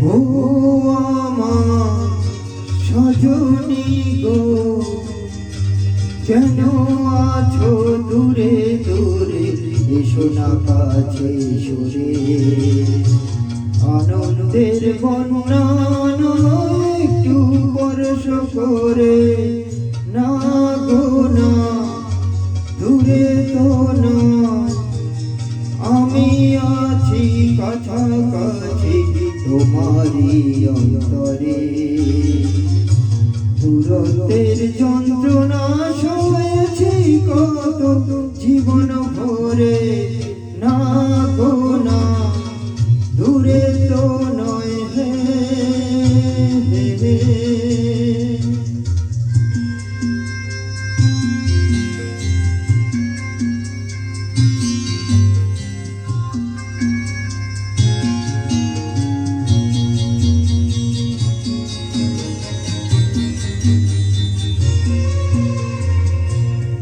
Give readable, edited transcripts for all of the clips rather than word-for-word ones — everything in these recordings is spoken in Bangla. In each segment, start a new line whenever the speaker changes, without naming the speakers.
ও আমার সজনী গো, কেন আছো দূরে দূরে, এসো না কাছে সরে। আনন্দের বন্যা একটু পরশ করে, না গো না, দূরে তো না, আমি আছি কাছাকাছি তোমারই অন্তরে। দূরত্বের যন্ত্রণা সয়েছি কত জীবন ভরে, না গো না, দূরে তো নয় হে হে হে।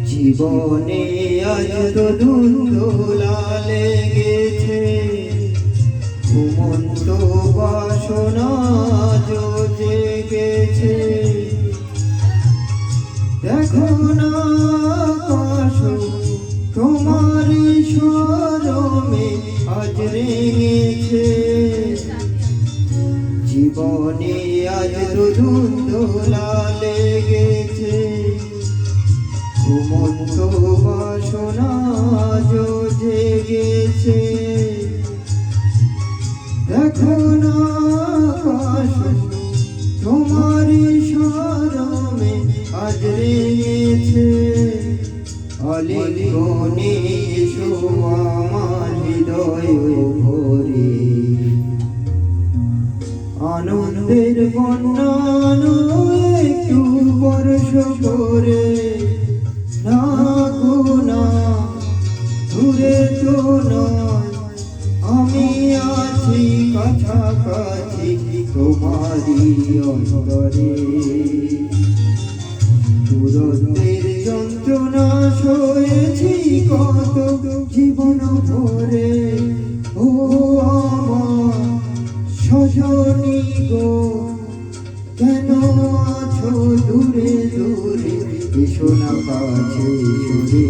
জীবনে আজ তো ধুন্ধুলা লেগেছে, ঘুমন্ত বাসনা জেগেছে। দেখো না আকাশ তোমার শরমে আজ রেঙেছে। জীবনে আজ তো ধুন্ধুলা লেগেছে, ঘুমন্ত বাসনা জেগেছে। দেখো না আকাশ তোমার শরমে আজ রেঙেছে। আলিঙ্গনে এসো আমার হৃদয় ভরে, আনন্দের বন্যা একটু বর্ষ করে, না গো না, দূরে তো নয়, আমি আছি কাছাকাছি তোমারই অন্তরে। দূরত্বের যন্ত্রণা সয়েছি কত জীবন ভরে, ও আমার সজনী গো, কেন আছো দূরে দূরে, এসো না কাছে সরে।